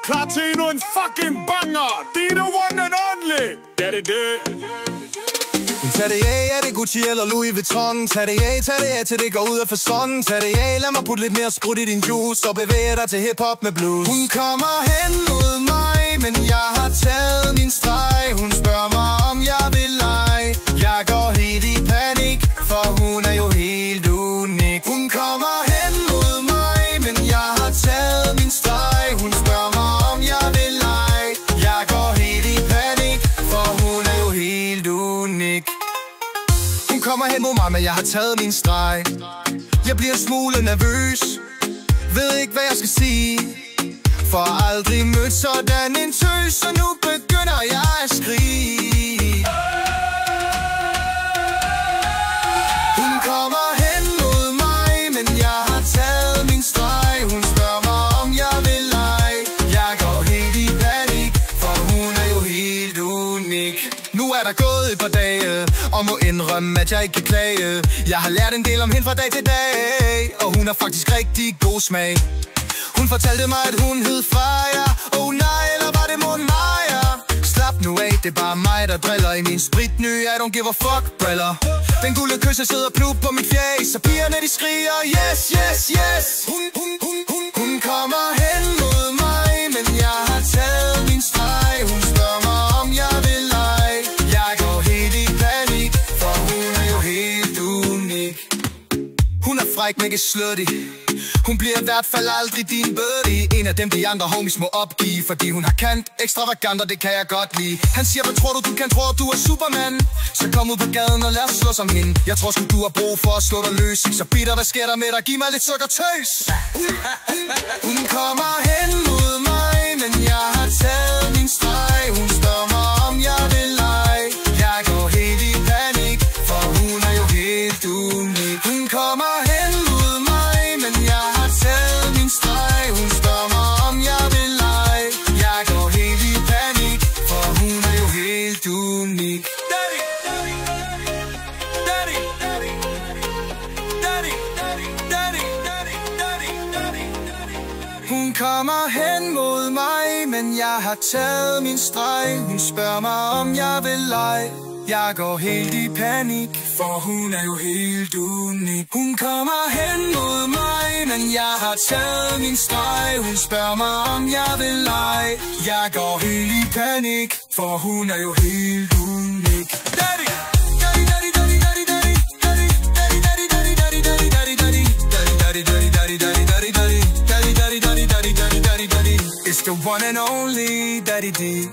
Klar til endnu en fucking banger. Det er the one and only. Ja, det er det. Tag det af, er det Gucci eller Louis Vuitton? Tag det af, til det går ud af façon. Tag det af, lad mig putte lidt mere sprut i din juice og bevæge dig til hiphop med blues. Hun kommer hen mod mig, men jeg har taget min streg. Hun spørger mig, om jeg vil lege. Jeg går helt i panik, for hun er jo helt unik. Hun kommer hen mod mig, men jeg har taget min streg. Hun spørger mig, om jeg vil lege. Jeg går helt i panik, for hun er jo helt unik. Hun kommer hen mod mig, men jeg har taget min streg. Jeg bliver en smule nervøs, ved ikke hvad jeg skal sige. For aldrig mødt sådan en tøs, så nu begynder jeg at skrige. Hun kommer hen mod mig, men jeg har taget min streg. Hun spørger mig, om jeg vil lege. Jeg går helt i panik, for hun er jo helt unik. Nu er der gået et par dage, og må indrømme, at jeg ikke kan klage. Jeg har lært en del om hende fra dag til dag, og hun har faktisk rigtig god smag. Hun fortalte mig, at hun hed Freja. Oh nej, eller var det mon Maja? Slap nu af, det er bare mig, der driller i min spritnye I don't give a fuck briller. Den gule kysse sidder plub på mit fjæs, og pigerne de skriger yes, yes, yes. Hun kommer hen mod mig, men jeg har taget min streg. Hun spørger mig, om jeg vil lege. Jeg går helt i panik, for hun er jo helt unik. Hun er fræk, men ikke slutty. Hun bliver i hvert fald aldrig din buddy. En af dem de andre homies må opgive, fordi hun har kant ekstravagant, og det kan jeg godt lide. Han siger, hvad tror du kan, tror du er Superman? Så kom ud på gaden og lad os slå som hende. Jeg tror sgu du har brug for at slå dig løs. Så bitter, hvad sker der med dig? Giv mig lidt sukkertøs. Hun kommer hen mod mig, men jeg har taget min streg. Hun spørger mig, om jeg vil lege. Jeg går helt i panik, for hun er jo helt unik. Hun kommer hen mod mig, men jeg har taget min streg. Hun spørger mig, om jeg vil lege. Jeg går helt i panik, for hun er jo helt unik. Hun kommer hen mod mig, men jeg har taget min streg. Hun spørger mig, om jeg vil lege. Jeg går helt i panik, for hun er jo helt unik. Hun kommer hen mod mig, men jeg har taget min streg. Hun spørger mig, om jeg vil lege. Jeg går helt i panik, for hun er jo helt unik. It's the one and only Daddy D.